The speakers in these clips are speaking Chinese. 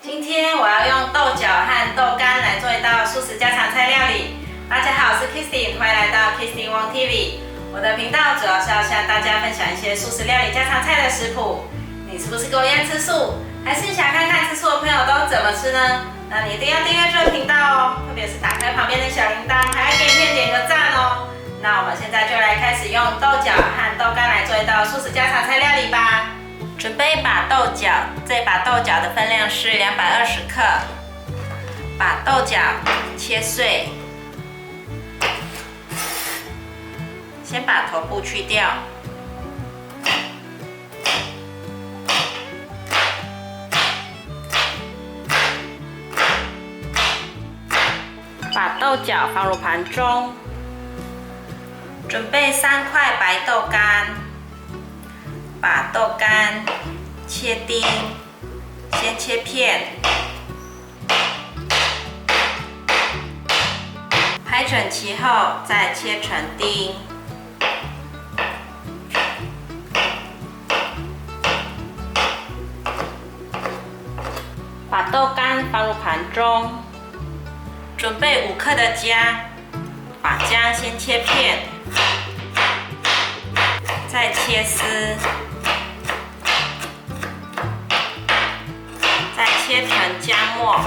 今天我要用豆角和豆干来做一道素食家常菜料理。大家好，我是 Kristy， 欢迎来到 Kristy Wong TV。我的频道主要是要向大家分享一些素食料理家常菜的食谱。你是不是跟我一样吃素？还是你想看看吃素的朋友都怎么吃呢？那你一定要订阅这个频道哦，特别是打开旁边的小铃铛，还要给影片点个赞哦。那我们现在就来开始用豆角和豆干来做一道素食家常菜料理吧。准备一把豆角，这把豆角的分量是220克。把豆角切碎，先把头部去掉。把豆角放入盘中，准备3块白豆干。把豆干切丁，先切片，拍整齐后再切成丁。把豆干放入盘中，准备5克的姜，把姜先切片，再切丝。切成姜末，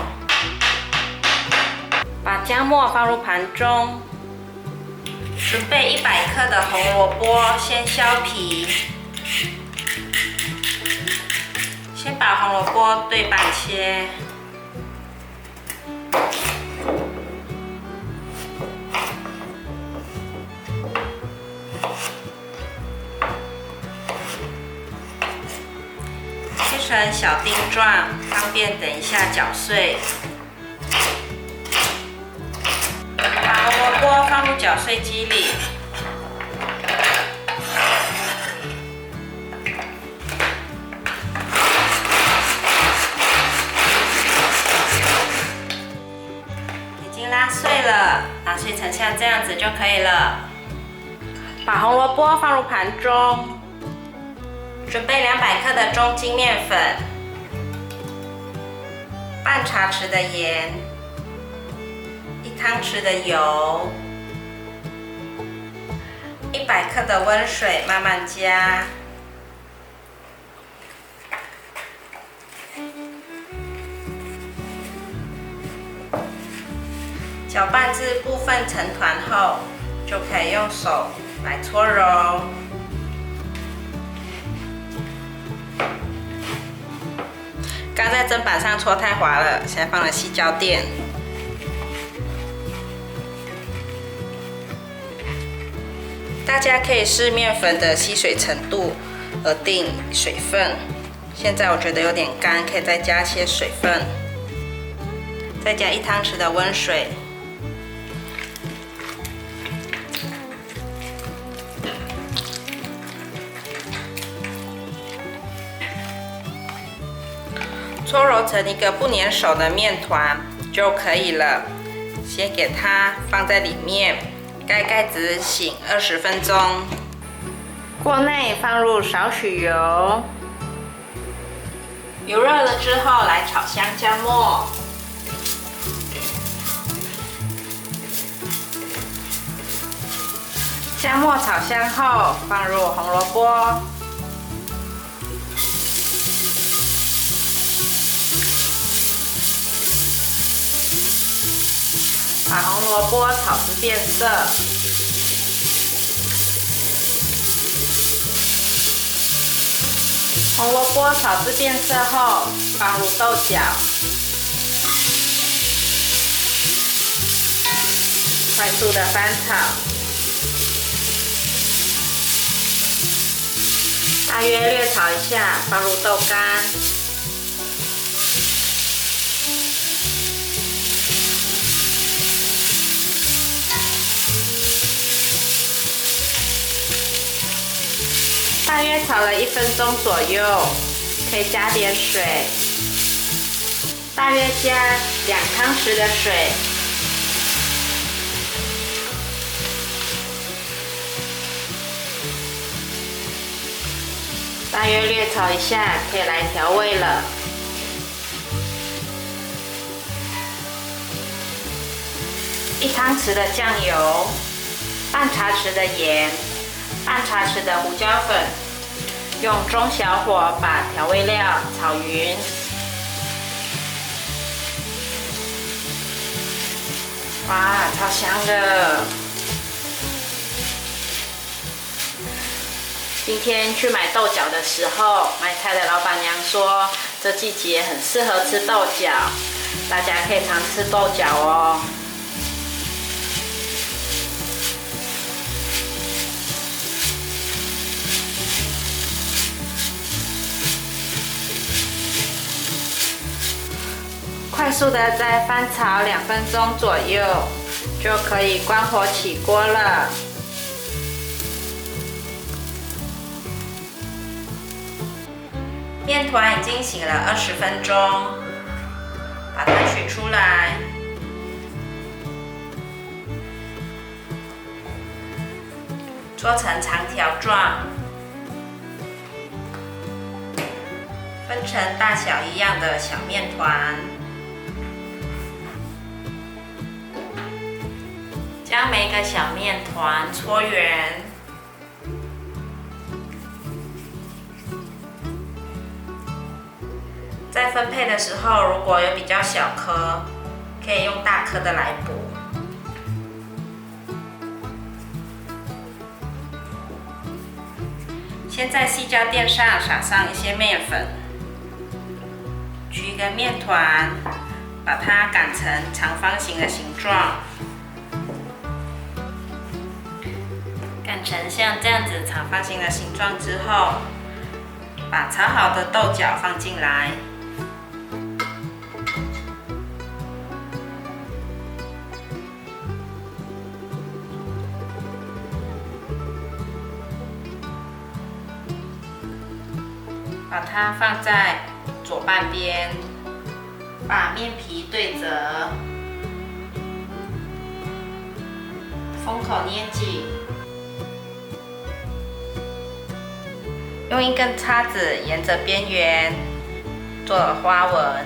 把姜末放入盘中。准备100克的红萝卜，先削皮。先把红萝卜对半切。切成小丁状，方便等一下搅碎。把红萝卜放入搅碎机里，已经拉碎了，拉碎成像这样子就可以了。把红萝卜放入盘中。准备200克的中筋面粉，半茶匙的盐，1汤匙的油，100克的温水，慢慢加。搅拌至部分成团后，就可以用手来搓揉。刚在砧板上搓太滑了，现在放了矽胶垫。大家可以视面粉的吸水程度而定水分。现在我觉得有点干，可以再加些水分。再加1汤匙的温水。搓揉成一个不粘手的面团就可以了。先给它放在里面，盖盖子醒20分钟。锅内放入少许油，油热了之后来炒香姜末。姜末炒香后，放入红萝卜。把红萝卜炒至变色，红萝卜炒至变色后，放入豆角，快速的翻炒，大约略炒一下，放入豆干。大约炒了1分钟左右，可以加点水，大约加2汤匙的水。大约略炒一下，可以来调味了。1汤匙的酱油，半茶匙的盐，半茶匙的胡椒粉，用中小火把调味料炒匀。哇，超香的！今天去买豆角的时候，卖菜的老板娘说，这季节很适合吃豆角，大家可以常吃豆角哦。快速的再翻炒2分钟左右，就可以关火起锅了。面团已经醒了20分钟，把它取出来，做成长条状，分成大小一样的小面团，将每个小面团搓圆。在分配的时候，如果有比较小颗，可以用大颗的来补。先在细胶垫上撒上一些面粉，取一个面团，把它擀成长方形的形状，擀成像这样子长方形的形状之后，把炒好的豆角放进来。把它放在左半边，把面皮对折，封口捏紧，用一根叉子沿着边缘做花纹，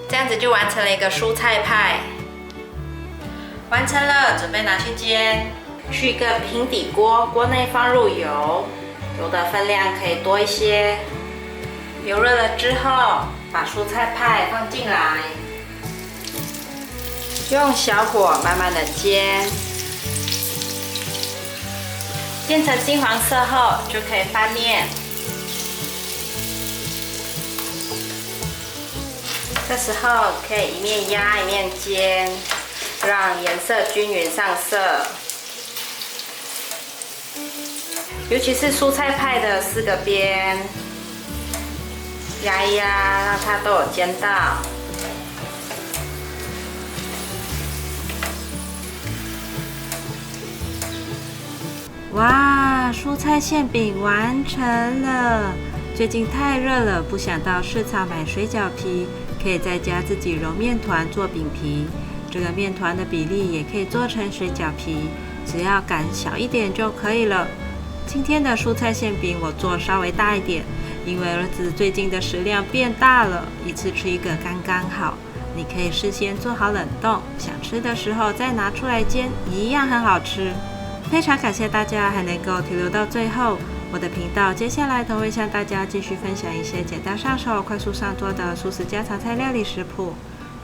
这样子就完成了一个蔬菜派。完成了，准备拿去煎。去一个平底锅，锅内放入油，油的分量可以多一些。油热了之后，把蔬菜派放进来，用小火慢慢的煎，煎成金黄色后就可以翻面。这时候可以一面压一面煎。让颜色均匀上色，尤其是蔬菜派的4个边，压一压，让它都有煎到。哇，蔬菜馅饼完成了！最近太热了，不想到市场买水饺皮，可以在家自己揉面团做饼皮。这个面团的比例也可以做成水饺皮，只要擀小一点就可以了。今天的蔬菜馅饼我做稍微大一点，因为儿子最近的食量变大了，一次吃一个刚刚好。你可以事先做好冷冻，想吃的时候再拿出来煎，一样很好吃。非常感谢大家还能够停留到最后。我的频道接下来都会向大家继续分享一些简单上手、快速上桌的素食家常菜料理食谱。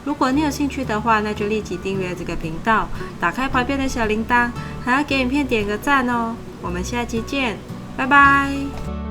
如果你有兴趣的话，那就立即订阅这个频道，打开旁边的小铃铛，还要给影片点个赞哦。我们下期见，拜拜。